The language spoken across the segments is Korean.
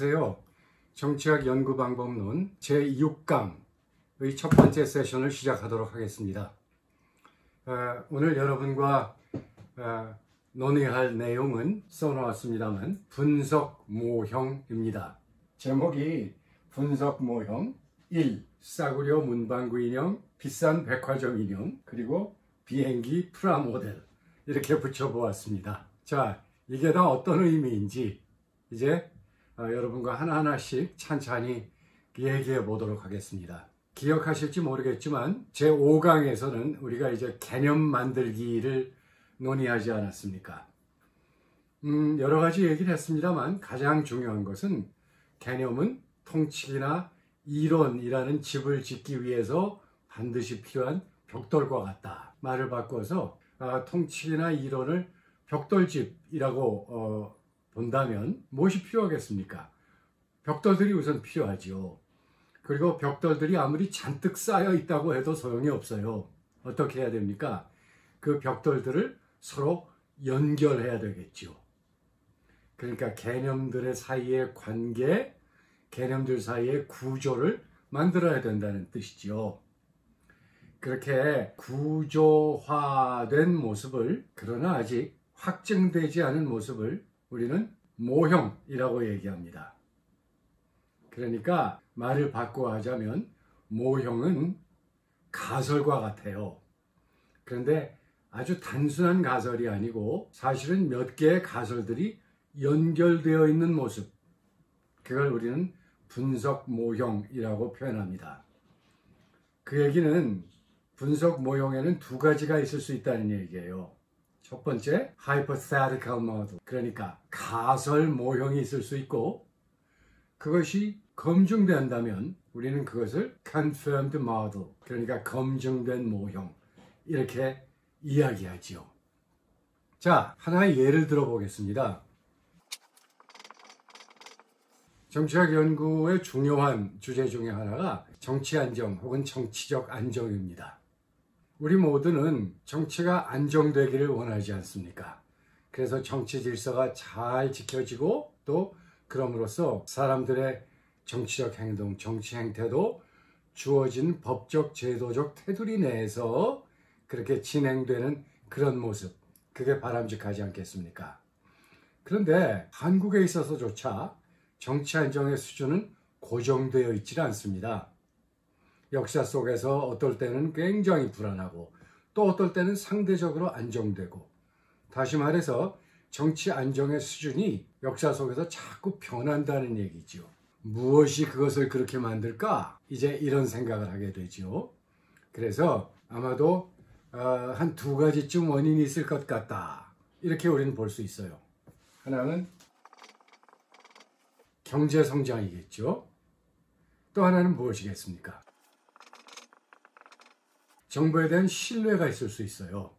안녕하세요. 정치학 연구방법론 제6강의 첫 번째 세션을 시작하도록 하겠습니다. 오늘 여러분과 논의할 내용은 써놓았습니다만 분석 모형입니다. 제목이 분석 모형 1. 싸구려 문방구 인형, 비싼 백화점 인형, 그리고 비행기 프라모델 이렇게 붙여보았습니다. 자, 이게 다 어떤 의미인지 이제 여러분과 하나하나씩 찬찬히 얘기해 보도록 하겠습니다. 기억하실지 모르겠지만 제5강에서는 우리가 이제 개념 만들기를 논의하지 않았습니까? 여러 가지 얘기를 했습니다만 가장 중요한 것은 개념은 통칙이나 이론이라는 집을 짓기 위해서 반드시 필요한 벽돌과 같다. 말을 바꿔서 통칙이나 이론을 벽돌집이라고 본다면 무엇이 필요하겠습니까? 벽돌들이 우선 필요하죠. 그리고 벽돌들이 아무리 잔뜩 쌓여 있다고 해도 소용이 없어요. 어떻게 해야 됩니까? 그 벽돌들을 서로 연결해야 되겠죠. 그러니까 개념들의 사이의 관계, 개념들 사이의 구조를 만들어야 된다는 뜻이죠. 그렇게 구조화된 모습을, 그러나 아직 확증되지 않은 모습을 우리는 모형이라고 얘기합니다. 그러니까 말을 바꿔 하자면 모형은 가설과 같아요. 그런데 아주 단순한 가설이 아니고 사실은 몇 개의 가설들이 연결되어 있는 모습, 그걸 우리는 분석 모형이라고 표현합니다. 그 얘기는 분석 모형에는 두 가지가 있을 수 있다는 얘기예요. 첫 번째, hypothetical model, 그러니까 가설 모형이 있을 수 있고, 그것이 검증된다면 우리는 그것을 confirmed model, 그러니까 검증된 모형, 이렇게 이야기하지요. 자, 하나의 예를 들어보겠습니다. 정치학 연구의 중요한 주제 중에 하나가 정치 안정 혹은 정치적 안정입니다. 우리 모두는 정치가 안정되기를 원하지 않습니까? 그래서 정치 질서가 잘 지켜지고 또 그럼으로써 사람들의 정치적 행동, 정치 행태도 주어진 법적, 제도적 테두리 내에서 그렇게 진행되는 그런 모습, 그게 바람직하지 않겠습니까? 그런데 한국에 있어서조차 정치 안정의 수준은 고정되어 있지 않습니다. 역사 속에서 어떨 때는 굉장히 불안하고 또 어떨 때는 상대적으로 안정되고, 다시 말해서 정치 안정의 수준이 역사 속에서 자꾸 변한다는 얘기죠. 무엇이 그것을 그렇게 만들까? 이제 이런 생각을 하게 되죠. 그래서 아마도 한 두 가지쯤 원인이 있을 것 같다. 이렇게 우리는 볼 수 있어요. 하나는 경제 성장이겠죠. 또 하나는 무엇이겠습니까? 정부에 대한 신뢰가 있을 수 있어요.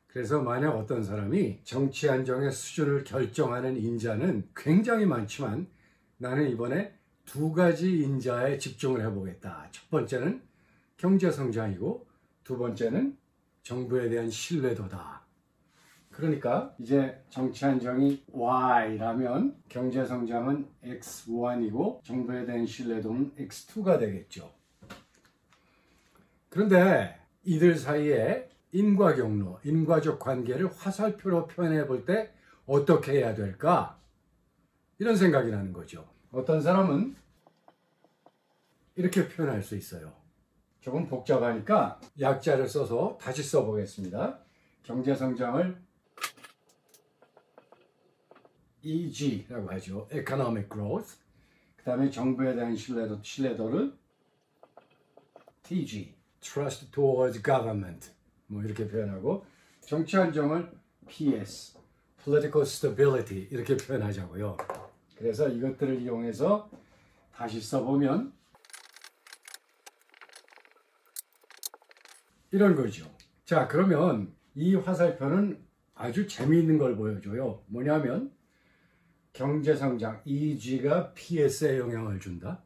그래서 만약 어떤 사람이 정치 안정의 수준을 결정하는 인자는 굉장히 많지만 나는 이번에 두 가지 인자에 집중을 해보겠다. 첫 번째는 경제 성장이고 두 번째는 정부에 대한 신뢰도다. 그러니까 이제 정치 안정이 Y라면 경제 성장은 X1이고 정부에 대한 신뢰도는 X2가 되겠죠. 그런데 이들 사이에 인과경로, 인과적 관계를 화살표로 표현해 볼 때 어떻게 해야 될까? 이런 생각이 나는 거죠. 어떤 사람은 이렇게 표현할 수 있어요. 조금 복잡하니까 약자를 써서 다시 써보겠습니다. 경제 성장을 EG라고 하죠. Economic Growth. 그 다음에 정부에 대한 신뢰도를 TG, Trust Towards Government. 뭐 이렇게 표현하고, 정치 안정을 PS, Political Stability 이렇게 표현하자고요. 그래서 이것들을 이용해서 다시 써보면 이런 거죠. 자, 그러면 이 화살표는 아주 재미있는 걸 보여줘요. 뭐냐면 경제성장 EG가 PS에 영향을 준다.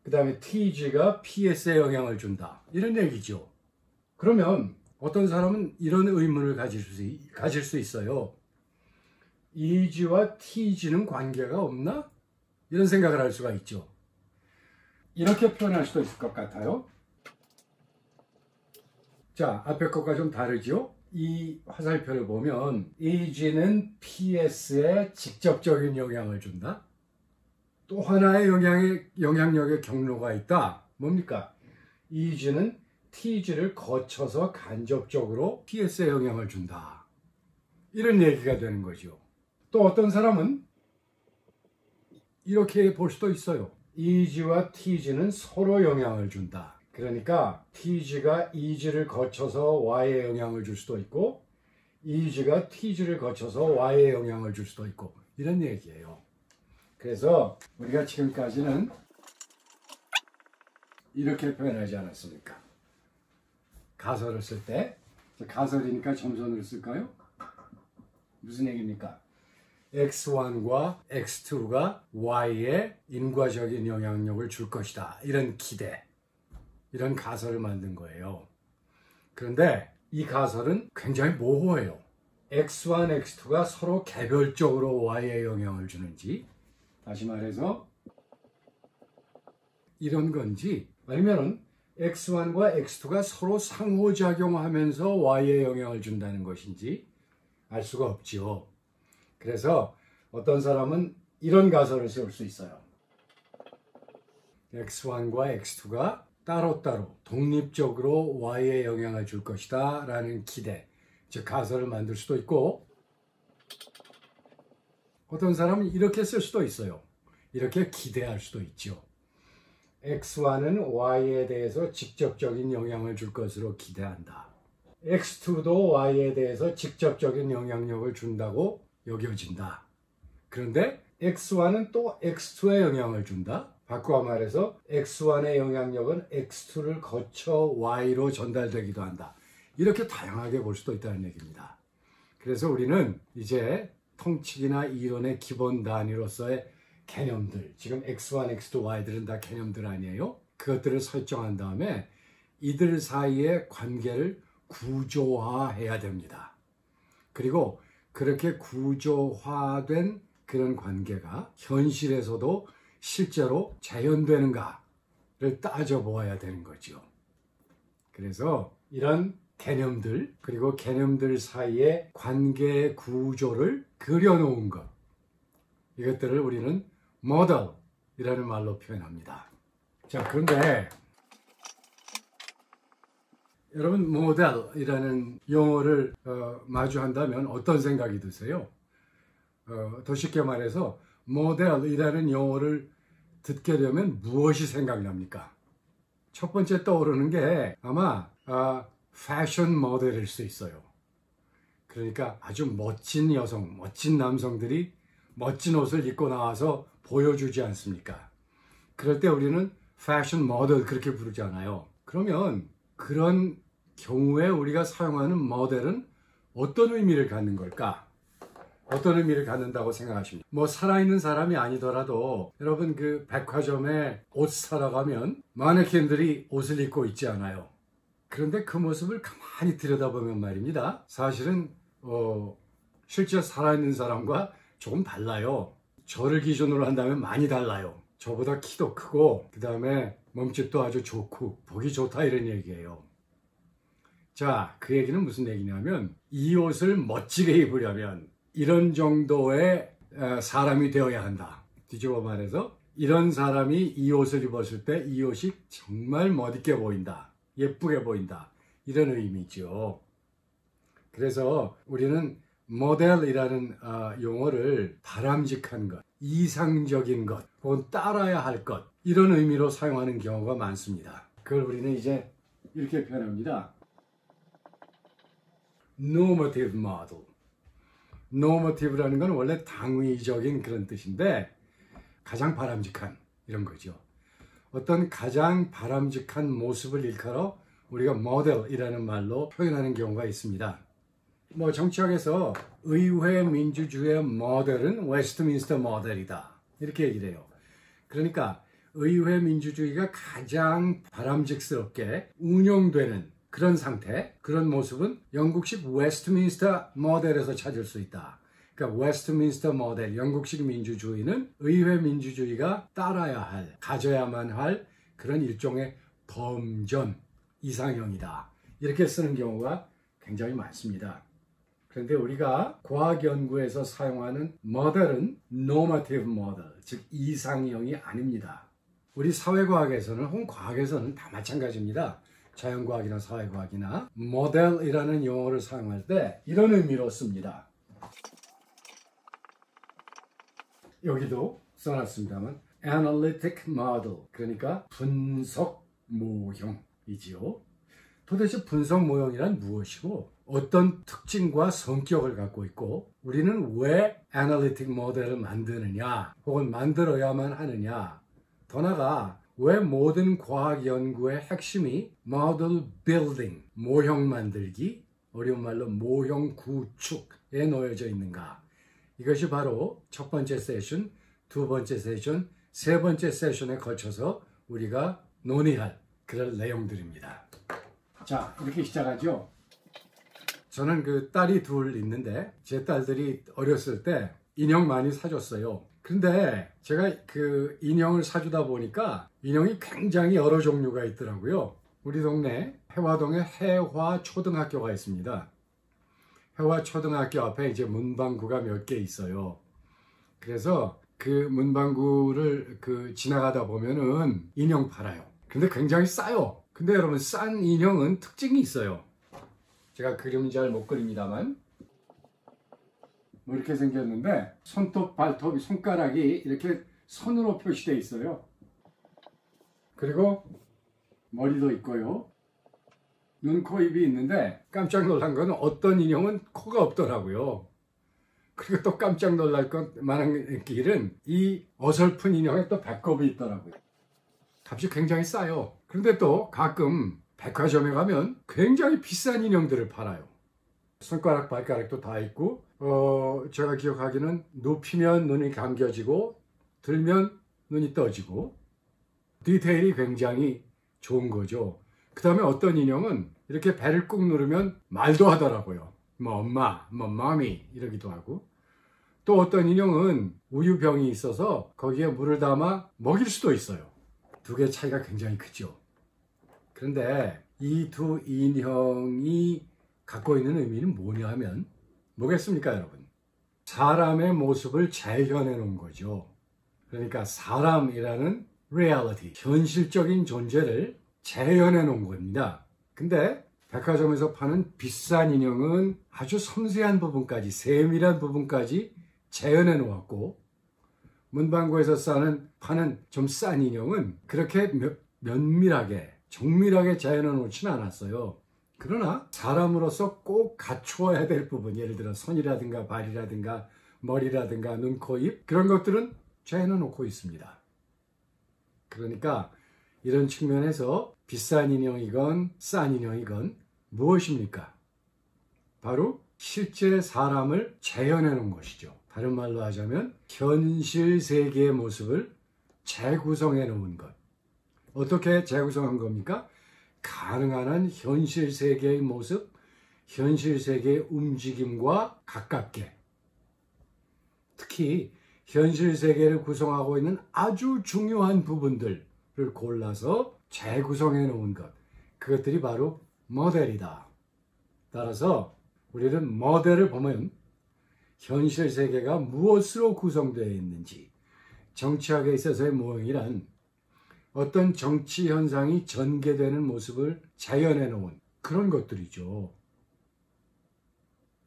그 다음에 TG가 PS에 영향을 준다. 이런 얘기죠. 그러면 어떤 사람은 이런 의문을 가질 수 있어요. EG와 TG는 관계가 없나? 이런 생각을 할 수가 있죠. 이렇게 표현할 수도 있을 것 같아요. 자, 앞에 것과 좀 다르죠? 이 화살표를 보면 is는 PS에 직접적인 영향을 준다. 또 하나의 영향력의 경로가 있다. 뭡니까? is는 TG를 거쳐서 간접적으로 PS에 영향을 준다. 이런 얘기가 되는 거죠. 또 어떤 사람은 이렇게 볼 수도 있어요. is와 tg는 서로 영향을 준다. 그러니까 tg가 is를 거쳐서 y에 영향을 줄 수도 있고 is가 tg를 거쳐서 y에 영향을 줄 수도 있고 이런 얘기예요. 그래서 우리가 지금까지는 이렇게 표현하지 않았습니까? 가설을 쓸 때 가설이니까 점선을 쓸까요? 무슨 얘기입니까? x1과 x2가 y에 인과적인 영향력을 줄 것이다. 이런 기대, 이런 가설을 만든 거예요. 그런데 이 가설은 굉장히 모호해요. x1, x2가 서로 개별적으로 y에 영향을 주는지, 다시 말해서 이런 건지, 아니면 x1과 x2가 서로 상호작용하면서 y에 영향을 준다는 것인지 알 수가 없지요. 그래서 어떤 사람은 이런 가설을 세울 수 있어요. x1과 x2가 따로따로 독립적으로 y에 영향을 줄 것이다 라는 기대, 즉 가설을 만들 수도 있고, 어떤 사람은 이렇게 쓸 수도 있어요. 이렇게 기대할 수도 있죠. x1은 y에 대해서 직접적인 영향을 줄 것으로 기대한다. x2도 y에 대해서 직접적인 영향력을 준다고 여겨진다. 그런데 x1은 또 x2에 영향을 준다. 바꿔 말해서 x1의 영향력은 x2를 거쳐 y로 전달되기도 한다. 이렇게 다양하게 볼 수도 있다는 얘기입니다. 그래서 우리는 이제 통치기나 이론의 기본 단위로서의 개념들, 지금 x1, x2, y들은 다 개념들 아니에요? 그것들을 설정한 다음에 이들 사이의 관계를 구조화해야 됩니다. 그리고 그렇게 구조화된 그런 관계가 현실에서도 실제로 재현되는가를 따져보아야 되는 거죠. 그래서 이런 개념들, 그리고 개념들 사이의 관계 구조를 그려놓은 것, 이것들을 우리는 모델이라는 말로 표현합니다. 자, 그런데 여러분, 모델이라는 용어를 마주한다면 어떤 생각이 드세요? 더 쉽게 말해서 모델이라는 용어를 듣게 되면 무엇이 생각납니까? 첫 번째 떠오르는 게 아마 패션 모델일 수 있어요. 그러니까 아주 멋진 여성, 멋진 남성들이 멋진 옷을 입고 나와서 보여주지 않습니까? 그럴 때 우리는 패션 모델 그렇게 부르잖아요. 그러면 그런 경우에 우리가 사용하는 모델은 어떤 의미를 갖는 걸까? 어떤 의미를 갖는다고 생각하십니까? 뭐 살아있는 사람이 아니더라도 여러분 그 백화점에 옷 사러 가면 마네킹들이 옷을 입고 있지 않아요. 그런데 그 모습을 가만히 들여다보면 말입니다. 사실은 실제 살아있는 사람과 조금 달라요. 저를 기준으로 한다면 많이 달라요. 저보다 키도 크고 그 다음에 몸집도 아주 좋고 보기 좋다 이런 얘기예요. 자, 그 얘기는 무슨 얘기냐면 이 옷을 멋지게 입으려면 이런 정도의 사람이 되어야 한다. 뒤집어 말해서 이런 사람이 이 옷을 입었을 때 이 옷이 정말 멋있게 보인다. 예쁘게 보인다. 이런 의미죠. 그래서 우리는 모델이라는 용어를 바람직한 것, 이상적인 것, 혹은 따라야 할 것, 이런 의미로 사용하는 경우가 많습니다. 그걸 우리는 이제 이렇게 표현합니다. normative model. normative라는 건 원래 당위적인 그런 뜻인데 가장 바람직한 이런 거죠. 어떤 가장 바람직한 모습을 일컬어 우리가 모델이라는 말로 표현하는 경우가 있습니다. 뭐 정치학에서 의회 민주주의의 모델은 웨스트민스터 모델이다 이렇게 얘기를 해요. 그러니까 의회 민주주의가 가장 바람직스럽게 운영되는 그런 상태, 그런 모습은 영국식 웨스트민스터 모델에서 찾을 수 있다. 그러니까 웨스트민스터 모델, 영국식 민주주의는 의회 민주주의가 따라야 할, 가져야만 할 그런 일종의 범전, 이상형이다. 이렇게 쓰는 경우가 굉장히 많습니다. 그런데 우리가 과학 연구에서 사용하는 모델은 normative model, 즉 이상형이 아닙니다. 우리 사회과학에서는 혹은 과학에서는 다 마찬가지입니다. 자연과학이나 사회과학이나 모델이라는 용어를 사용할 때 이런 의미로 씁니다. 여기도 써놨습니다만 analytic model, 그러니까 분석 모형이지요. 도대체 분석 모형이란 무엇이고 어떤 특징과 성격을 갖고 있고 우리는 왜 애널리틱 모델을 만드느냐 혹은 만들어야만 하느냐, 더 나아가 왜 모든 과학 연구의 핵심이 모델 빌딩, 모형 만들기, 어려운 말로 모형 구축에 놓여져 있는가. 이것이 바로 첫 번째 세션, 두 번째 세션, 세 번째 세션에 거쳐서 우리가 논의할 그런 내용들입니다. 자, 이렇게 시작하죠. 저는 그 딸이 둘 있는데 제 딸들이 어렸을 때 인형 많이 사줬어요. 근데 제가 그 인형을 사주다 보니까 인형이 굉장히 여러 종류가 있더라고요. 우리 동네 해화동에 해화초등학교가 있습니다. 해화초등학교 앞에 이제 문방구가 몇 개 있어요. 그래서 그 문방구를 지나가다 보면은 인형 팔아요. 근데 굉장히 싸요. 근데 여러분, 싼 인형은 특징이 있어요. 제가 그림은 잘 못 그립니다만 뭐 이렇게 생겼는데 손톱, 발톱, 손가락이 이렇게 선으로 표시되어 있어요. 그리고 머리도 있고요. 눈, 코, 입이 있는데 깜짝 놀란 건 어떤 인형은 코가 없더라고요. 그리고 또 깜짝 놀랄 것 만한 길은 이 어설픈 인형에 또 배꼽이 있더라고요. 값이 굉장히 싸요. 그런데 또 가끔 백화점에 가면 굉장히 비싼 인형들을 팔아요. 손가락, 발가락도 다 있고 제가 기억하기는 눕히면 눈이 감겨지고 들면 눈이 떠지고 디테일이 굉장히 좋은 거죠. 그 다음에 어떤 인형은 이렇게 배를 꾹 누르면 말도 하더라고요. 뭐 엄마, 뭐 마미 이러기도 하고, 또 어떤 인형은 우유병이 있어서 거기에 물을 담아 먹일 수도 있어요. 두 개의 차이가 굉장히 크죠. 그런데 이 두 인형이 갖고 있는 의미는 뭐냐 하면 뭐겠습니까, 여러분? 사람의 모습을 재현해 놓은 거죠. 그러니까 사람이라는 reality, 현실적인 존재를 재현해 놓은 겁니다. 근데 백화점에서 파는 비싼 인형은 아주 섬세한 부분까지, 세밀한 부분까지 재현해 놓았고, 문방구에서 파는 좀 싼 인형은 그렇게 면밀하게, 정밀하게 재현해 놓지는 않았어요. 그러나 사람으로서 꼭 갖추어야 될 부분, 예를 들어 손이라든가 발이라든가 머리라든가 눈, 코, 입, 그런 것들은 재현해 놓고 있습니다. 그러니까 이런 측면에서 비싼 인형이건 싼 인형이건 무엇입니까? 바로 실제 사람을 재현해 놓은 것이죠. 다른 말로 하자면 현실 세계의 모습을 재구성해 놓은 것. 어떻게 재구성한 겁니까? 가능한 한 현실 세계의 모습, 현실 세계의 움직임과 가깝게, 특히 현실 세계를 구성하고 있는 아주 중요한 부분들을 골라서 재구성해 놓은 것, 그것들이 바로 모델이다. 따라서 우리는 모델을 보면 현실 세계가 무엇으로 구성되어 있는지, 정치학에 있어서의 모형이란 어떤 정치 현상이 전개되는 모습을 재현해 놓은 그런 것들이죠.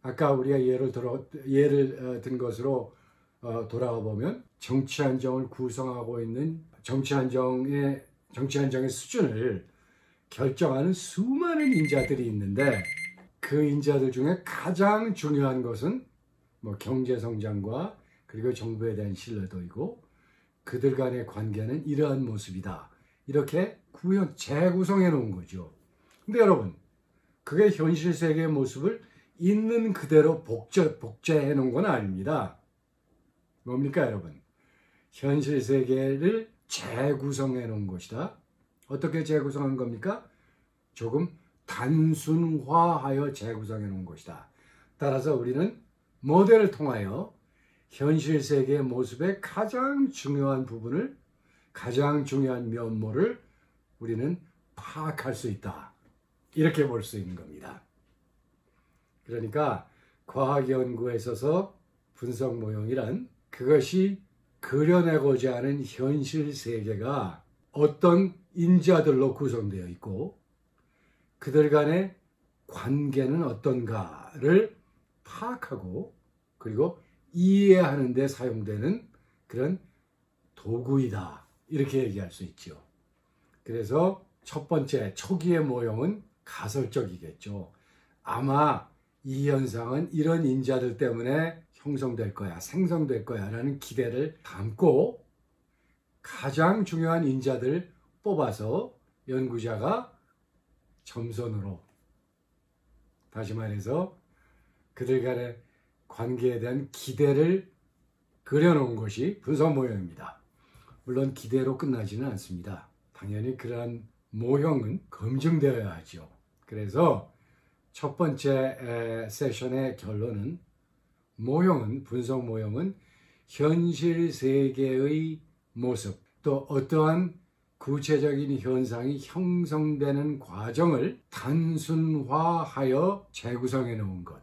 아까 우리가 예를 든 것으로 돌아가 보면 정치 안정을 구성하고 있는 정치 안정의 수준을 결정하는 수많은 인자들이 있는데, 그 인자들 중에 가장 중요한 것은 뭐 경제 성장과 그리고 정부에 대한 신뢰도이고, 그들 간의 관계는 이러한 모습이다. 이렇게 재구성해 놓은 거죠. 근데 여러분, 그게 현실 세계의 모습을 있는 그대로 복제해 놓은 건 아닙니다. 뭡니까, 여러분? 현실 세계를 재구성해 놓은 것이다. 어떻게 재구성한 겁니까? 조금 단순화하여 재구성해 놓은 것이다. 따라서 우리는 모델을 통하여 현실 세계의 모습의 가장 중요한 부분을, 가장 중요한 면모를 우리는 파악할 수 있다. 이렇게 볼 수 있는 겁니다. 그러니까 과학 연구에 있어서 분석 모형이란 그것이 그려내고자 하는 현실 세계가 어떤 인자들로 구성되어 있고 그들 간의 관계는 어떤가를 파악하고 그리고 이해하는 데 사용되는 그런 도구이다. 이렇게 얘기할 수 있죠. 그래서 첫 번째 초기의 모형은 가설적이겠죠. 아마 이 현상은 이런 인자들 때문에 형성될 거야, 생성될 거야 라는 기대를 담고 가장 중요한 인자들 뽑아서 연구자가 점선으로, 다시 말해서 그들 간의 관계에 대한 기대를 그려놓은 것이 분석 모형입니다. 물론 기대로 끝나지는 않습니다. 당연히 그러한 모형은 검증되어야 하죠. 그래서 첫 번째 세션의 결론은 분석 모형은 현실 세계의 모습, 또 어떠한 구체적인 현상이 형성되는 과정을 단순화하여 재구성해 놓은 것.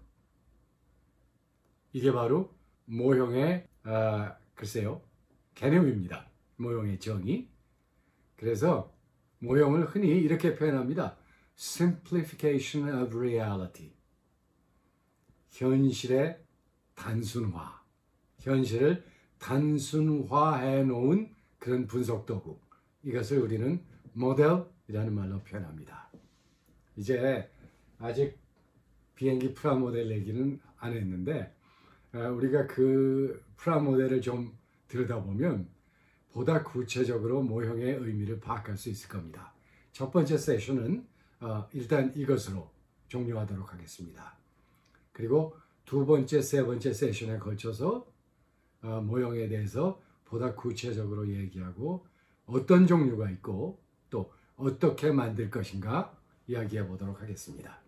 이게 바로 모형의 개념입니다. 모형의 정의. 그래서 모형을 흔히 이렇게 표현합니다. Simplification of reality. 현실의 단순화. 현실을 단순화해 놓은 그런 분석 도구. 이것을 우리는 모델이라는 말로 표현합니다. 이제 아직 비행기 프라모델 얘기는 안 했는데 우리가 그 프라모델을 좀 들여다보면 보다 구체적으로 모형의 의미를 파악할 수 있을 겁니다. 첫 번째 세션은 일단 이것으로 종료하도록 하겠습니다. 그리고 두 번째, 세 번째 세션에 걸쳐서 모형에 대해서 보다 구체적으로 얘기하고 어떤 종류가 있고 또 어떻게 만들 것인가 이야기해 보도록 하겠습니다.